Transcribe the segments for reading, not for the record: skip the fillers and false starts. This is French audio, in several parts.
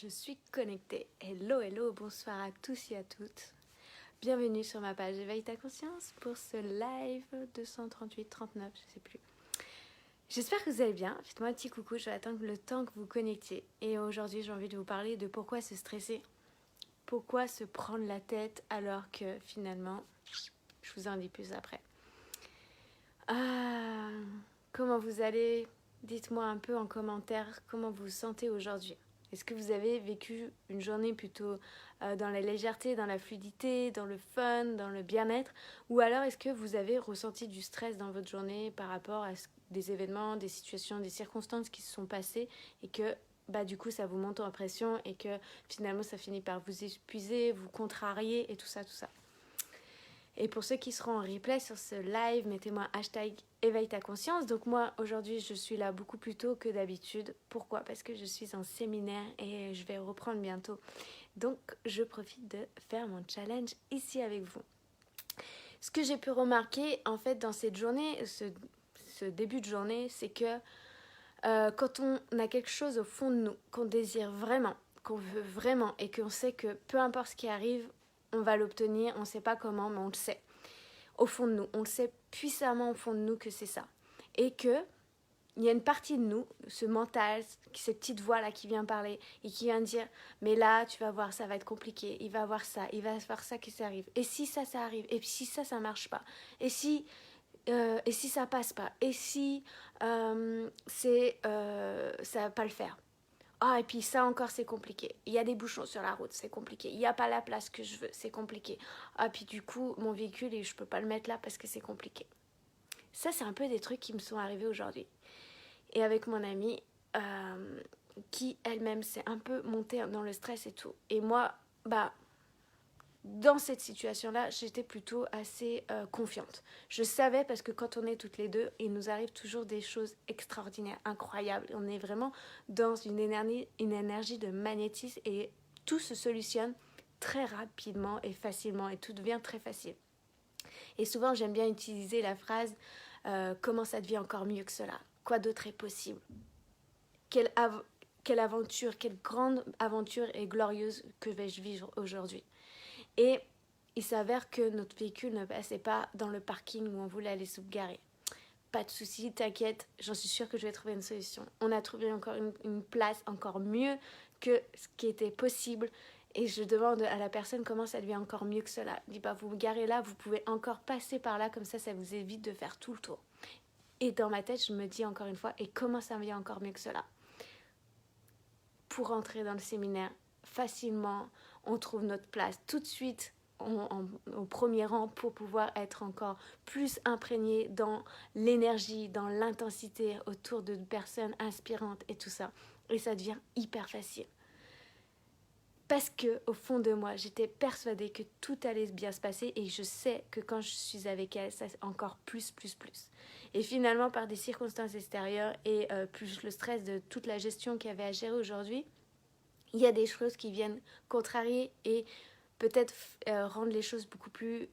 Je suis connectée. Hello, hello, bonsoir à tous et à toutes. Bienvenue sur ma page Éveille ta conscience pour ce live 238, 39, je sais plus. J'espère que vous allez bien. Faites-moi un petit coucou, je vais attendre le temps que vous connectiez. Et aujourd'hui, j'ai envie de vous parler de pourquoi se stresser. Pourquoi se prendre la tête alors que finalement, je vous en dis plus après. Comment vous allez? Dites-moi un peu en commentaire comment vous vous sentez aujourd'hui. Est-ce que vous avez vécu une journée plutôt dans la légèreté, dans la fluidité, dans le fun, dans le bien-être? Ou alors est-ce que vous avez ressenti du stress dans votre journée par rapport à des événements, des situations, des circonstances qui se sont passées et que du coup ça vous monte en pression et que finalement ça finit par vous épuiser, vous contrarier et tout ça, tout ça. Et pour ceux qui seront en replay sur ce live, mettez-moi hashtag éveille ta conscience. Donc moi, aujourd'hui, je suis là beaucoup plus tôt que d'habitude. Pourquoi? Parce que je suis en séminaire et je vais reprendre bientôt. Donc, je profite de faire mon challenge ici avec vous. Ce que j'ai pu remarquer, en fait, dans cette journée, ce début de journée, c'est que quand on a quelque chose au fond de nous, qu'on désire vraiment, qu'on veut vraiment et qu'on sait que peu importe ce qui arrive, on va l'obtenir, on ne sait pas comment, mais on le sait. Au fond de nous, on le sait puissamment au fond de nous que c'est ça. Et que il y a une partie de nous, ce mental, cette petite voix-là qui vient parler et qui vient dire « Mais là, tu vas voir, ça va être compliqué, il va avoir ça, il va avoir ça qui arrive. Et si ça arrive, et si ça marche pas, et si ça passe pas, et si ça va pas le faire. Et puis ça encore, c'est compliqué. Il y a des bouchons sur la route, c'est compliqué. Il n'y a pas la place que je veux, c'est compliqué. Puis du coup, mon véhicule, je peux pas le mettre là parce que c'est compliqué. » Ça, c'est un peu des trucs qui me sont arrivés aujourd'hui. Et avec mon amie, qui elle-même s'est un peu montée dans le stress et tout. Et moi, dans cette situation-là, j'étais plutôt assez confiante. Je savais parce que quand on est toutes les deux, il nous arrive toujours des choses extraordinaires, incroyables. On est vraiment dans une énergie de magnétisme et tout se solutionne très rapidement et facilement et tout devient très facile. Et souvent, j'aime bien utiliser la phrase comment ça devient encore mieux que cela? Quoi d'autre est possible? Quelle aventure, quelle grande aventure et glorieuse que vais-je vivre aujourd'hui? Et il s'avère que notre véhicule ne passait pas dans le parking où on voulait aller se garer. Pas de souci, t'inquiète, j'en suis sûre que je vais trouver une solution. On a trouvé encore une place encore mieux que ce qui était possible. Et je demande à la personne comment ça devient encore mieux que cela. Je dis vous vous garez là, vous pouvez encore passer par là, comme ça vous évite de faire tout le tour. Et dans ma tête, je me dis encore une fois, et comment ça devient encore mieux que cela? Pour entrer dans le séminaire, facilement, on trouve notre place tout de suite au premier rang pour pouvoir être encore plus imprégné dans l'énergie, dans l'intensité autour de personnes inspirantes et tout ça. Et ça devient hyper facile. Parce que au fond de moi, j'étais persuadée que tout allait bien se passer et je sais que quand je suis avec elle, ça c'est encore plus. Et finalement, par des circonstances extérieures et plus le stress de toute la gestion qu'il y avait à gérer aujourd'hui, il y a des choses qui viennent contrarier et peut-être rendre les choses beaucoup plus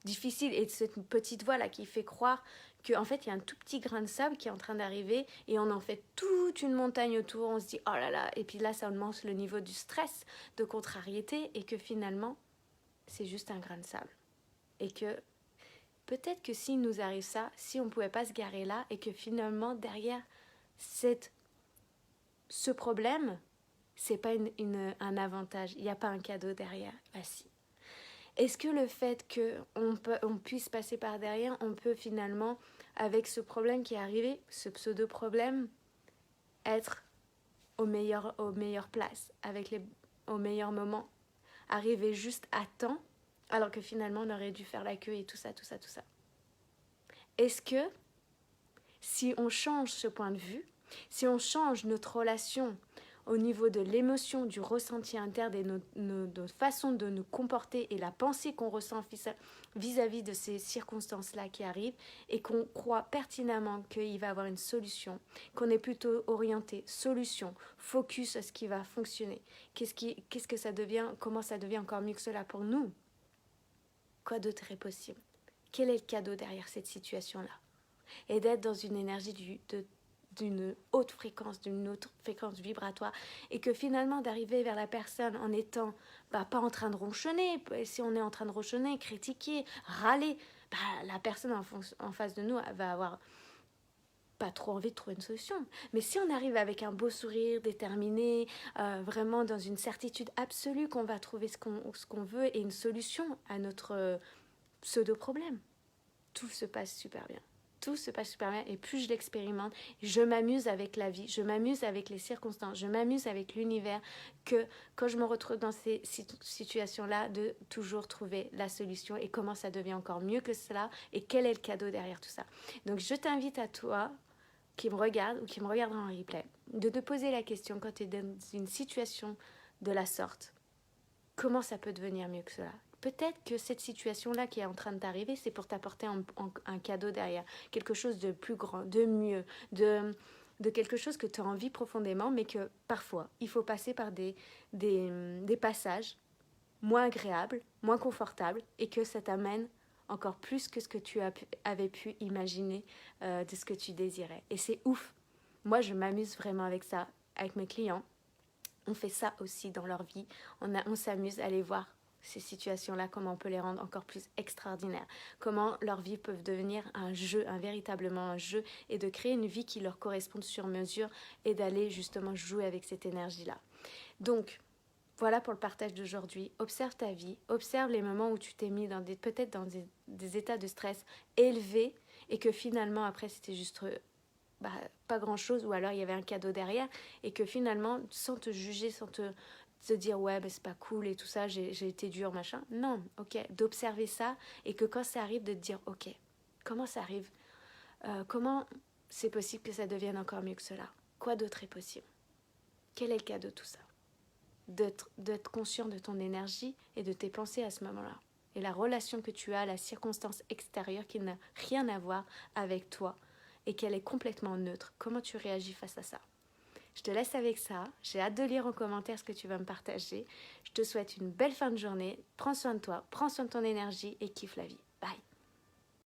difficiles. Et cette petite voix là qui fait croire qu'en fait il y a un tout petit grain de sable qui est en train d'arriver et on en fait toute une montagne autour, on se dit oh là là, et puis là ça augmente le niveau du stress, de contrariété, et que finalement c'est juste un grain de sable. Et que peut-être que s'il nous arrive ça, si on ne pouvait pas se garer là et que finalement derrière ce problème, c'est pas un avantage, il n'y a pas un cadeau derrière. Si. Est-ce que le fait qu'on puisse passer par derrière, on peut finalement, avec ce problème qui est arrivé, ce pseudo-problème, être aux meilleures places, au meilleur moment, arriver juste à temps, alors que finalement on aurait dû faire la queue et tout ça. Est-ce que si on change ce point de vue, si on change notre relation au niveau de l'émotion, du ressenti interne et notre façon de nous comporter et la pensée qu'on ressent vis-à-vis de ces circonstances-là qui arrivent, et qu'on croit pertinemment qu'il va y avoir une solution, qu'on est plutôt orienté solution, focus à ce qui va fonctionner, qu'est-ce que ça devient, comment ça devient encore mieux que cela pour nous? Quoi d'autre est possible? Quel est le cadeau derrière cette situation-là? Et d'être dans une énergie d'une haute fréquence vibratoire, et que finalement d'arriver vers la personne en étant pas en train de ronchonner, si on est en train de ronchonner, critiquer, râler, la personne en face de nous va avoir pas trop envie de trouver une solution. Mais si on arrive avec un beau sourire, déterminé, vraiment dans une certitude absolue qu'on va trouver ce qu'on veut et une solution à notre pseudo-problème, tout se passe super bien. Tout se passe super bien, et plus je l'expérimente, je m'amuse avec la vie, je m'amuse avec les circonstances, je m'amuse avec l'univers, que quand je me retrouve dans ces situations-là, de toujours trouver la solution et comment ça devient encore mieux que cela et quel est le cadeau derrière tout ça. Donc je t'invite à toi, qui me regarde ou qui me regardera en replay, de te poser la question quand tu es dans une situation de la sorte, comment ça peut devenir mieux que cela? Peut-être que cette situation-là qui est en train de t'arriver, c'est pour t'apporter un cadeau derrière, quelque chose de plus grand, de mieux, de quelque chose que tu as envie profondément, mais que parfois, il faut passer par des passages moins agréables, moins confortables, et que ça t'amène encore plus que ce que tu avais pu imaginer de ce que tu désirais. Et c'est ouf. Moi, je m'amuse vraiment avec ça, avec mes clients. On fait ça aussi dans leur vie. On s'amuse à aller voir ces situations-là, comment on peut les rendre encore plus extraordinaires, comment leur vie peut devenir un jeu, véritablement un jeu, et de créer une vie qui leur corresponde sur mesure et d'aller justement jouer avec cette énergie-là. Donc, voilà pour le partage d'aujourd'hui. Observe ta vie, observe les moments où tu t'es mis peut-être dans des états de stress élevés, et que finalement après c'était juste pas grand chose, ou alors il y avait un cadeau derrière, et que finalement, sans te juger, sans te dire ouais c'est pas cool et tout ça, j'ai été dur machin, non, ok, d'observer ça, et que quand ça arrive, de te dire ok, comment ça arrive, comment c'est possible que ça devienne encore mieux que cela, quoi d'autre est possible, quel est le cadeau de tout ça, d'être conscient de ton énergie et de tes pensées à ce moment-là, et la relation que tu as à la circonstance extérieure qui n'a rien à voir avec toi, et qu'elle est complètement neutre. Comment tu réagis face à ça? Je te laisse avec ça. J'ai hâte de lire en commentaire ce que tu vas me partager. Je te souhaite une belle fin de journée. Prends soin de toi, prends soin de ton énergie et kiffe la vie. Bye.